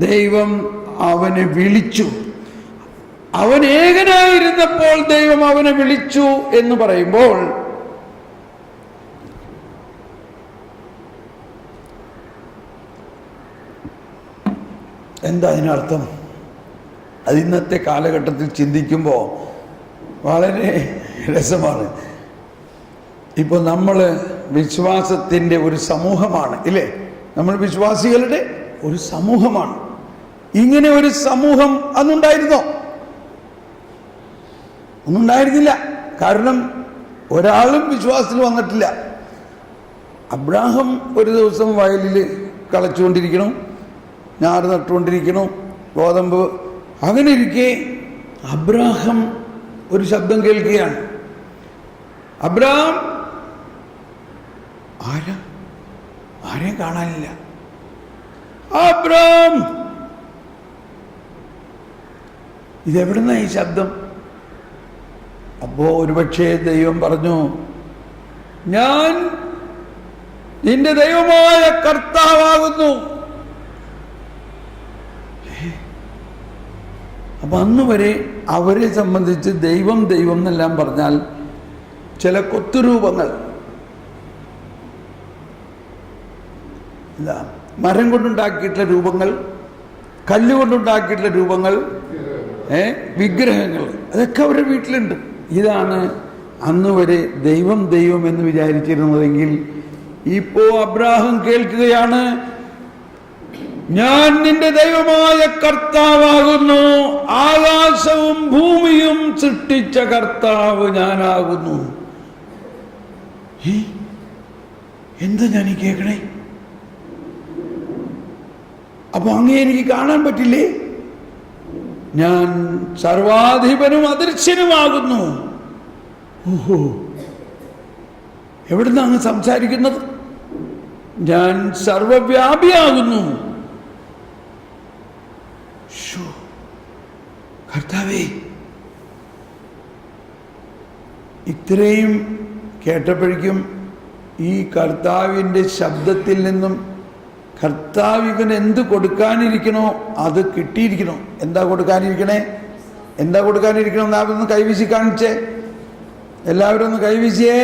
ദൈവം അവനെ വിളിച്ചു. അവൻ ഏകനായിരുന്നപ്പോൾ ദൈവം അവനെ വിളിച്ചു എന്ന് പറയുമ്പോൾ എന്താ അതിനർത്ഥം? അത് ഇന്നത്തെ കാലഘട്ടത്തിൽ ചിന്തിക്കുമ്പോൾ വളരെ രസമാണ്. ഇപ്പോൾ നമ്മൾ വിശ്വാസത്തിൻ്റെ ഒരു സമൂഹമാണ് ഇല്ലേ? നമ്മൾ വിശ്വാസികളുടെ ഒരു സമൂഹമാണ്. ഇങ്ങനെ ഒരു സമൂഹം അന്നുണ്ടായിരുന്നോ? ഒന്നുണ്ടായിരുന്നില്ല. കാരണം ഒരാളും വിശ്വാസത്തിൽ വന്നിട്ടില്ല. അബ്രാഹാം ഒരു ദിവസം വയലിൽ കളച്ചുകൊണ്ടിരിക്കണു, ഞാറ് നട്ടുകൊണ്ടിരിക്കണു, ഗോതമ്പ്. അങ്ങനെ ഇരിക്കെ അബ്രാഹാം ഒരു ശബ്ദം കേൾക്കുകയാണ്. അബ്രാഹാം, ആരെയും കാണാനില്ല. അബ്രാഹാം, ഇതെവിടുന്ന ഈ ശബ്ദം? അപ്പോ ഒരുപക്ഷെ ദൈവം പറഞ്ഞു, ഞാൻ നിന്റെ ദൈവമായ കർത്താവാകുന്നു. അപ്പൊ അന്ന് വരെ അവരെ സംബന്ധിച്ച് ദൈവം ദൈവം എന്നെല്ലാം പറഞ്ഞാൽ ചില കൊത്തുരൂപങ്ങൾ, മരം കൊണ്ടുണ്ടാക്കിയിട്ടുള്ള രൂപങ്ങൾ, കല്ലുകൊണ്ടുണ്ടാക്കിയിട്ടുള്ള രൂപങ്ങൾ, വിഗ്രഹങ്ങൾ, അതൊക്കെ അവരുടെ വീട്ടിലുണ്ട്. ഇതാണ് അന്ന് വരെ ദൈവം ദൈവം എന്ന് വിചാരിച്ചിരുന്നതെങ്കിൽ ഇപ്പോ അബ്രാഹാം കേൾക്കുകയാണ്, ഞാൻ നിന്റെ ദൈവമായ കർത്താവാകുന്നു, ആകാശവും ഭൂമിയും സൃഷ്ടിച്ച കർത്താവ് ഞാനാകുന്നു. എന്താ ഞാൻ ഈ കേൾക്കണേ? അപ്പൊ അങ്ങേ എനിക്ക് കാണാൻ പറ്റില്ലേ? ഞാൻ സർവാധിപനും അദൃശ്യനുമാകുന്നു. ഓഹോ, എവിടുന്ന് അങ്ങ് സംസാരിക്കുന്നത്? ഞാൻ സർവവ്യാപിയാകുന്നു. കർത്താവേ, ഇത്രയും കേട്ടപ്പോഴേക്കും ഈ കർത്താവിൻ്റെ ശബ്ദത്തിൽ നിന്നും കർത്താവ് ഇവൻ എന്ത് കൊടുക്കാനിരിക്കണോ അത് കിട്ടിയിരിക്കണോ. എന്താ കൊടുക്കാനിരിക്കണേ? എന്താ കൊടുക്കാനിരിക്കണം? എല്ലാവരും ഒന്ന് കൈവീശി കാണിച്ചേ. എല്ലാവരും ഒന്ന് കൈവീശിയേ.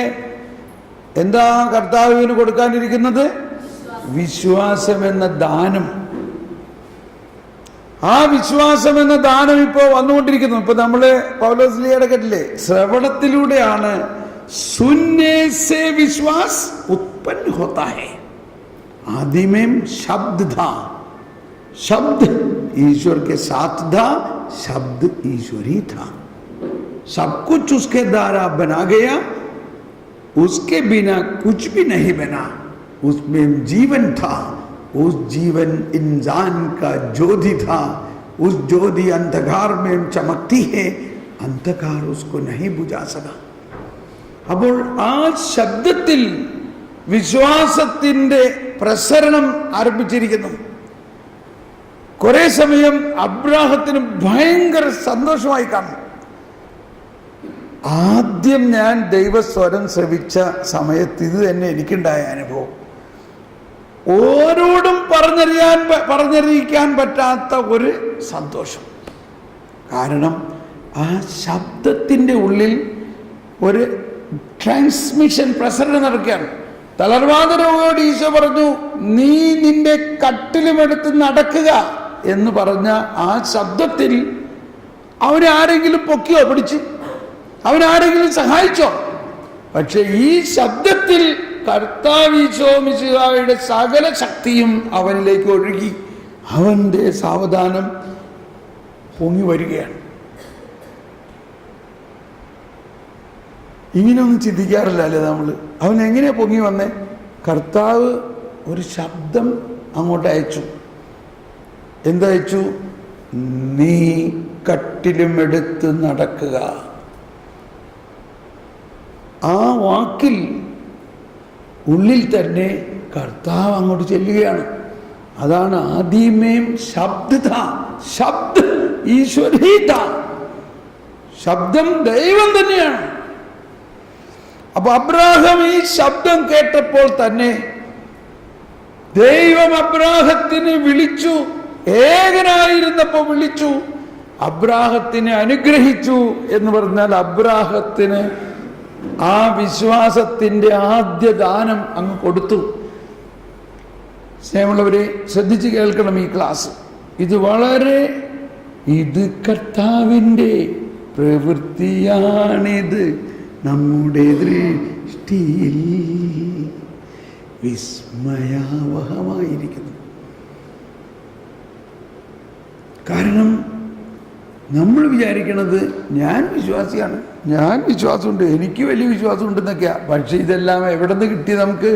എന്താ കർത്താവിന് കൊടുക്കാനിരിക്കുന്നത്? വിശ്വാസം എന്ന ദാനം. ആ വിശ്വാസം എന്ന ദാനം ഇപ്പോ വന്നുകൊണ്ടിരിക്കുന്നു. ഇപ്പൊ നമ്മള് പൗലോസ്ലിയുടെ കേട്ടില്ലേ, ശ്രവണത്തിലൂടെയാണ് सुनने से विश्वास उत्पन्न होता है. आदि में शब्द था, शब्द ईश्वर के साथ था, शब्द ईश्वरी था, सब कुछ उसके द्वारा बना गया, उसके बिना कुछ भी नहीं बना. उसमें जीवन था, उस जीवन इंसान का ज्योति था, उस ज्योति अंधकार में चमकती है, अंधकार उसको नहीं बुझा सका. അപ്പോൾ ആ ശബ്ദത്തിൽ വിശ്വാസത്തിൻ്റെ പ്രസരണം ആരംഭിച്ചിരിക്കുന്നു. കുറെ സമയം അബ്രാഹത്തിന് ഭയങ്കര സന്തോഷമായി കാണും. ആദ്യം ഞാൻ ദൈവസ്വരം ശ്രവിച്ച സമയത്ത് ഇത് തന്നെ എനിക്കുണ്ടായ അനുഭവം. ഓരോടും പറഞ്ഞറിയിക്കാൻ പറ്റാത്ത ഒരു സന്തോഷം. കാരണം ആ ശബ്ദത്തിൻ്റെ ഉള്ളിൽ ഒരു ട്രാൻസ്മിഷൻ, പ്രസരണം നടക്കുകയാണ്. തളർവാദ രോഗിയോട് ഈശോ പറഞ്ഞു, നീ നിന്റെ കട്ടിലുമെടുത്ത് നടക്കുക എന്ന് പറഞ്ഞ ആ ശബ്ദത്തിൽ അവനാരെങ്കിലും പൊക്കിയോ പിടിച്ച്? അവനാരെങ്കിലും സഹായിച്ചോ? പക്ഷെ ഈ ശബ്ദത്തിൽ കർത്താവ് ഈശോ മിശിഹായുടെ സകല ശക്തിയും അവനിലേക്ക് ഒഴുകി അവൻ്റെ സാവധാനം പൊങ്ങി വരികയാണ്. ഇങ്ങനെയൊന്നും ചിന്തിക്കാറില്ല അല്ലേ നമ്മൾ? അവൻ എങ്ങനെയാ പൊങ്ങി വന്നേ? കർത്താവ് ഒരു ശബ്ദം അങ്ങോട്ട് അയച്ചു. എന്തയച്ചു? നീ കട്ടിലുമെടുത്ത് നടക്കുക. ആ വാക്കിൽ ഉള്ളിൽ തന്നെ കർത്താവ് അങ്ങോട്ട് ചെല്ലുകയാണ്. അതാണ് ആദിമേം ശബ്ദ, ശബ്ദ ഈശ്വരീത, ശബ്ദം ദൈവം തന്നെയാണ്. അപ്പൊ അബ്രാഹാം ഈ ശബ്ദം കേട്ടപ്പോൾ തന്നെ ദൈവം അബ്രാഹത്തിനെ വിളിച്ചു. ഏകനായിരുന്നപ്പോൾ വിളിച്ചു, അബ്രാഹത്തിനെ അനുഗ്രഹിച്ചു. എന്ന് പറഞ്ഞാൽ അബ്രാഹത്തിന് ആ വിശ്വാസത്തിൻ്റെ ആദ്യ ദാനം അങ്ങ് കൊടുത്തു. സ്നേഹമുള്ളവരെ, ശ്രദ്ധിച്ച് കേൾക്കണം ഈ ക്ലാസ്. ഇത് വളരെ ഇത് കർത്താവിൻ്റെ പ്രവൃത്തിയാണിത് നമ്മുടെ ദൃഷ്ടിയിൽ വിസ്മയാവഹമായിരിക്കുന്നു. കാരണം നമ്മൾ വിചാരിക്കണത് ഞാൻ വിശ്വാസിയാണ്, ഞാൻ വിശ്വാസമുണ്ട്, എനിക്ക് വലിയ വിശ്വാസമുണ്ടെന്നൊക്കെയാണ്. പക്ഷെ ഇതെല്ലാം എവിടെ നിന്ന് കിട്ടി നമുക്ക്?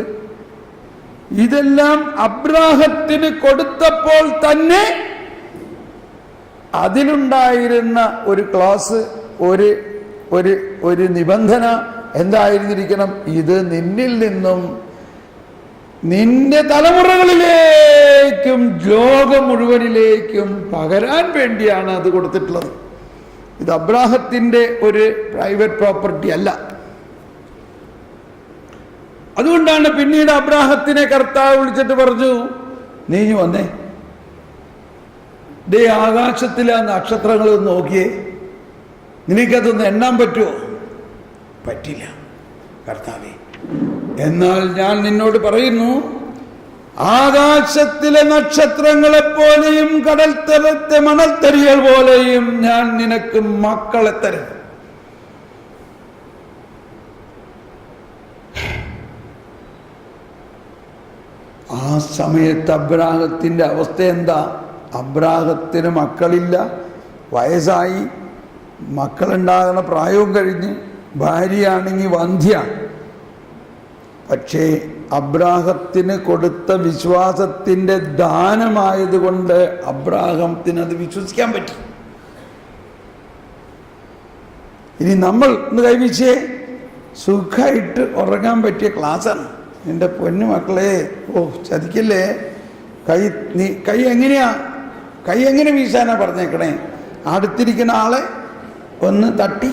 ഇതെല്ലാം അബ്രാഹത്തിന് കൊടുത്തപ്പോൾ തന്നെ അതിലുണ്ടായിരുന്ന ഒരു ക്ലോസ്, ഒരു നിബന്ധന എന്തായിരുന്നിരിക്കണം? ഇത് നിന്നിൽ നിന്നും നിന്റെ തലമുറകളിലേക്കും ലോകം മുഴുവനിലേക്കും പകരാൻ വേണ്ടിയാണ് അത് കൊടുത്തിട്ടുള്ളത്. ഇത് അബ്രാഹത്തിന്റെ ഒരു പ്രൈവറ്റ് പ്രോപ്പർട്ടി അല്ല. അതുകൊണ്ടാണ് പിന്നീട് അബ്രാഹത്തിനെ കർത്താവ് വിളിച്ചിട്ട് പറഞ്ഞു, നീ വന്നേ, ദേ ആകാശത്തിലെ നക്ഷത്രങ്ങൾ നോക്കിയേ, നിനക്കതൊന്ന് എണ്ണാൻ പറ്റുമോ? പറ്റില്ല കർത്താവേ. എന്നാൽ ഞാൻ നിന്നോട് പറയുന്നു, ആകാശത്തിലെ നക്ഷത്രങ്ങളെപ്പോലെയും കടൽത്തരത്തെ മണൽത്തരികൾ പോലെയും ഞാൻ നിനക്ക് മക്കളെ തരും. ആ സമയത്ത് അബ്രാഹത്തിന്റെ അവസ്ഥ എന്താ? അബ്രാഹത്തിന് മക്കളില്ല, വയസ്സായി, മക്കളുണ്ടാകുന്ന പ്രായവും കഴിഞ്ഞ്, ഭാര്യയാണെങ്കിൽ വന്ധ്യ. പക്ഷേ അബ്രാഹത്തിന് കൊടുത്ത വിശ്വാസത്തിൻ്റെ ദാനമായതുകൊണ്ട് അബ്രാഹത്തിന് അത് വിശ്വസിക്കാൻ പറ്റി. ഇനി നമ്മൾ ഇന്ന് കൈവച്ചേ സുഖമായിട്ട് ഉറങ്ങാൻ പറ്റിയ ക്ലാസ്സാണ്. എൻ്റെ പൊന്നു മക്കളെ, ഓ ചതിക്കല്ലേ. കൈ എങ്ങനെ വീശാനാ പറഞ്ഞേക്കണേ? അടുത്തിരിക്കുന്ന ആളെ ഒന്ന് തട്ടി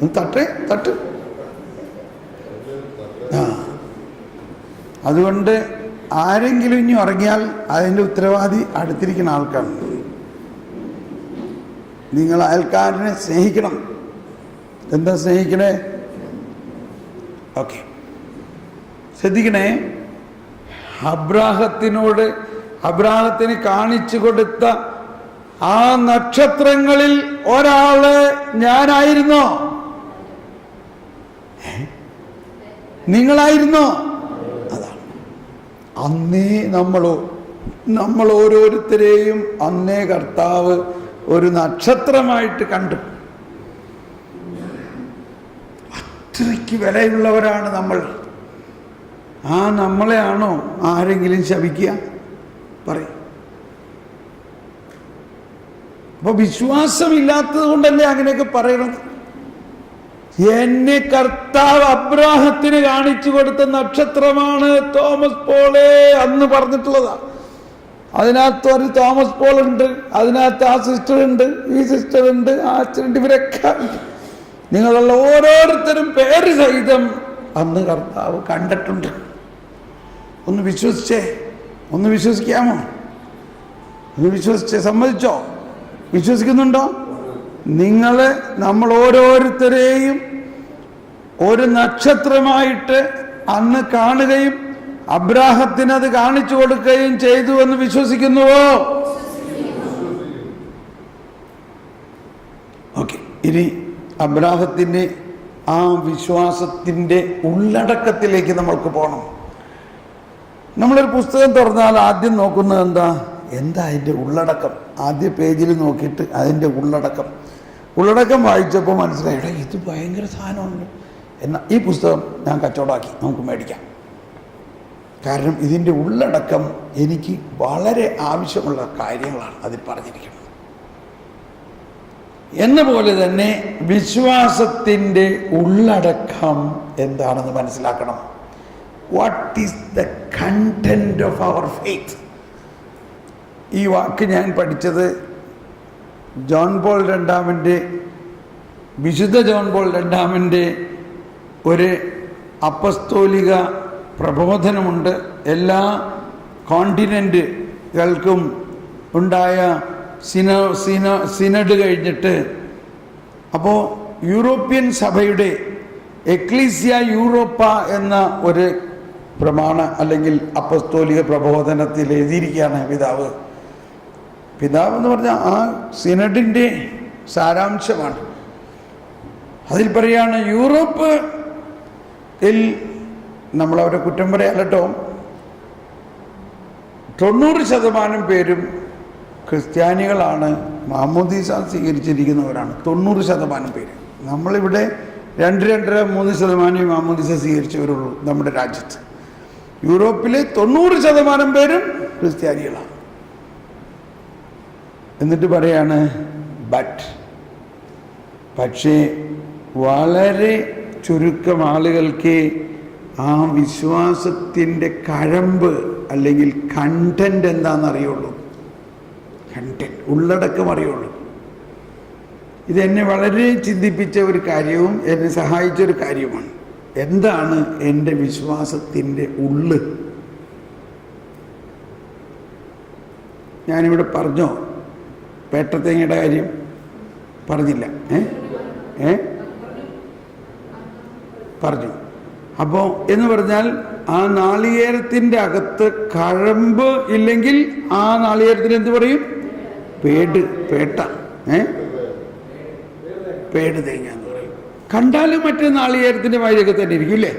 ഒന്ന് തട്ട്. അതുകൊണ്ട് ആരെങ്കിലും ഇനി ഉറങ്ങിയാൽ അതിൻ്റെ ഉത്തരവാദി അടുത്തിരിക്കുന്ന ആൾക്കാണ്. നിങ്ങൾ അയൽക്കാരനെ സ്നേഹിക്കണം. എന്താ സ്നേഹിക്കണേ? ഓക്കെ, ശ്രദ്ധിക്കണേ. അബ്രാഹത്തിന് കാണിച്ചു കൊടുത്ത ആ നക്ഷത്രങ്ങളിൽ ഒരാള് ഞാനായിരുന്നോ? നിങ്ങളായിരുന്നോ? അതാണ്. അന്നേ നമ്മൾ ഓരോരുത്തരെയും അന്നേ കർത്താവ് ഒരു നക്ഷത്രമായിട്ട് കണ്ടു. അത്രയ്ക്ക് വിലയുള്ളവരാണ് നമ്മൾ. ആ നമ്മളെയാണോ ആരെങ്കിലും ശപിക്കുക? പറയും. അപ്പൊ വിശ്വാസമില്ലാത്തത് കൊണ്ടല്ലേ അങ്ങനെയൊക്കെ പറയണത്. എന്നെ കർത്താവ് അബ്രാഹത്തിന് കാണിച്ചു കൊടുത്ത നക്ഷത്രമാണ് തോമസ് പോളെ അന്ന് പറഞ്ഞിട്ടുള്ളതാ. അതിനകത്ത് ഒരു തോമസ് പോൾ ഉണ്ട്, അതിനകത്ത് ആ സിസ്റ്റർ ഉണ്ട്, ഈ സിസ്റ്റർ ഉണ്ട്, ആ അച്ഛനുണ്ട്, ഇവരൊക്കെ നിങ്ങളുള്ള ഓരോരുത്തരും പേര് സഹിതം അന്ന് കർത്താവ് കണ്ടിട്ടുണ്ട്. ഒന്ന് വിശ്വസിക്കാമോ? ഒന്ന് വിശ്വസിച്ചേ? സമ്മതിച്ചോ? വിശ്വസിക്കുന്നുണ്ടോ? നമ്മൾ ഓരോരുത്തരെയും ഒരു നക്ഷത്രമായിട്ട് അന്ന് കാണുകയും അബ്രാഹത്തിന് അത് കാണിച്ചു കൊടുക്കുകയും ചെയ്തു എന്ന് വിശ്വസിക്കുന്നുവോ? ഓക്കെ, ഇനി അബ്രാഹത്തിന്റെ ആ വിശ്വാസത്തിന്റെ ഉള്ളടക്കത്തിലേക്ക് നമ്മൾക്ക് പോകണം. നമ്മളൊരു പുസ്തകം തുറന്നാൽ ആദ്യം നോക്കുന്നത് എന്താ അതിൻ്റെ ഉള്ളടക്കം. ആദ്യ പേജിൽ നോക്കിയിട്ട് അതിൻ്റെ ഉള്ളടക്കം വായിച്ചപ്പോൾ മനസ്സിലായി, ഇത് ഭയങ്കര സാധനമുണ്ട്. എന്നാൽ ഈ പുസ്തകം ഞാൻ കച്ചവടമാക്കി, നമുക്ക് മേടിക്കാം. കാരണം ഇതിൻ്റെ ഉള്ളടക്കം എനിക്ക് വളരെ ആവശ്യമുള്ള കാര്യങ്ങളാണ് അതിൽ പറഞ്ഞിരിക്കുന്നത്. എന്ന പോലെ തന്നെ വിശ്വാസത്തിൻ്റെ ഉള്ളടക്കം എന്താണെന്ന് മനസ്സിലാക്കണം. What is the content of our faith? ഈ വാക്ക് ഞാൻ പഠിച്ചത് വിശുദ്ധ ജോൺ പോൾ രണ്ടാമൻ്റെ ഒരു അപ്പസ്തോലിക പ്രബോധനമുണ്ട്. എല്ലാ കോണ്ടിനെൻറ്റുകൾക്കും ഉണ്ടായ സിനഡ് കഴിഞ്ഞിട്ട്, അപ്പോൾ യൂറോപ്യൻ സഭയുടെ എക്ലീസിയ യൂറോപ്പ എന്ന ഒരു പ്രമാണ അല്ലെങ്കിൽ അപ്പസ്തോലിക പ്രബോധനത്തിൽ എഴുതിയിരിക്കുകയാണ് പിതാവ്. പിതാവ് എന്ന് പറഞ്ഞാൽ ആ സിനഡിൻ്റെ സാരാംശമാണ്. അതിൽ പറയാണ് യൂറോപ്പിൽ നമ്മളവരെ കുറ്റം പറയാലട്ടോ, 90% പേരും ക്രിസ്ത്യാനികളാണ്, മാമോദീസ സ്വീകരിച്ചിരിക്കുന്നവരാണ് 90% പേര്. നമ്മളിവിടെ 2-2.5-3% മാമോദീസ സ്വീകരിച്ചവരുള്ളൂ നമ്മുടെ രാജ്യത്ത്. യൂറോപ്പിലെ 90% പേരും ക്രിസ്ത്യാനികളാണ്. എന്നിട്ട് പറയാണ് പക്ഷേ വളരെ ചുരുക്കം ആളുകൾക്ക് ആ വിശ്വാസത്തിൻ്റെ കഴമ്പ് അല്ലെങ്കിൽ കണ്ടന്റ് എന്താണെന്നറിയുള്ളൂ. കണ്ടന്റ്, ഉള്ളടക്കം അറിയുള്ളൂ. ഇതെന്നെ വളരെ ചിന്തിപ്പിച്ച ഒരു കാര്യവും എന്നെ സഹായിച്ചൊരു കാര്യമാണ്. എന്താണ് എൻ്റെ വിശ്വാസത്തിൻ്റെ ഉള്ള്? ഞാനിവിടെ പറഞ്ഞോ പേട്ടത്തേങ്ങയുടെ കാര്യം? പറഞ്ഞില്ല. പറഞ്ഞു. അപ്പോൾ എന്ന് പറഞ്ഞാൽ ആ നാളികേരത്തിൻ്റെ അകത്ത് കഴമ്പ് ഇല്ലെങ്കിൽ ആ നാളികേരത്തിന് എന്ത് പറയും? പേട്ട പേട് തേങ്ങ എന്ന് പറയും. കണ്ടാലും മറ്റേ നാളികേരത്തിൻ്റെ മാതിരിയൊക്കെ തന്നെ ഇരിക്കും അല്ലേ?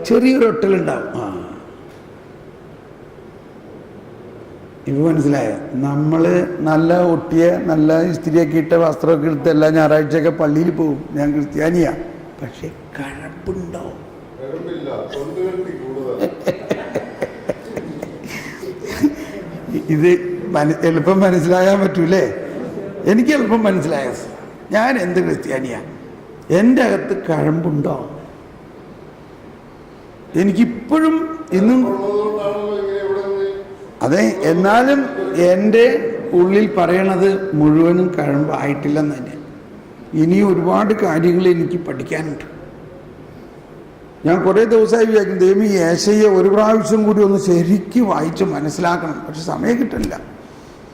ചെറിയൊരു ഒട്ടലുണ്ടാവും. ഇപ്പം മനസ്സിലായോ? നമ്മൾ നല്ല ഒട്ടിയ നല്ല ഇസ്തിരിയൊക്കെ ഇട്ട വസ്ത്രമൊക്കെ എടുത്ത് എല്ലാ ഞായറാഴ്ചയൊക്കെ പള്ളിയിൽ പോകും. ഞാൻ ക്രിസ്ത്യാനിയാ, പക്ഷെ കഴമ്പുണ്ടോ? ഇത് എളുപ്പം മനസ്സിലാകാൻ പറ്റൂലേ? എനിക്ക് എളുപ്പം മനസ്സിലായ ഞാൻ എന്ത് ക്രിസ്ത്യാനിയാ, എൻ്റെ അകത്ത് കഴമ്പുണ്ടോ? എനിക്കിപ്പോഴും ഇന്നും അതെ. എന്നാലും എൻ്റെ ഉള്ളിൽ പറയണത് മുഴുവനും കഴമ്പായിട്ടില്ലെന്ന് തന്നെ. ഇനി ഒരുപാട് കാര്യങ്ങൾ എനിക്ക് പഠിക്കാനുണ്ട്. ഞാൻ കുറേ ദിവസമായി വിചാരിക്കും, ദൈവമേ യേശയ്യ ഒരു പ്രാവശ്യം കൂടി ഒന്ന് ശരിക്കും വായിച്ച് മനസ്സിലാക്കണം, പക്ഷെ സമയം കിട്ടില്ല.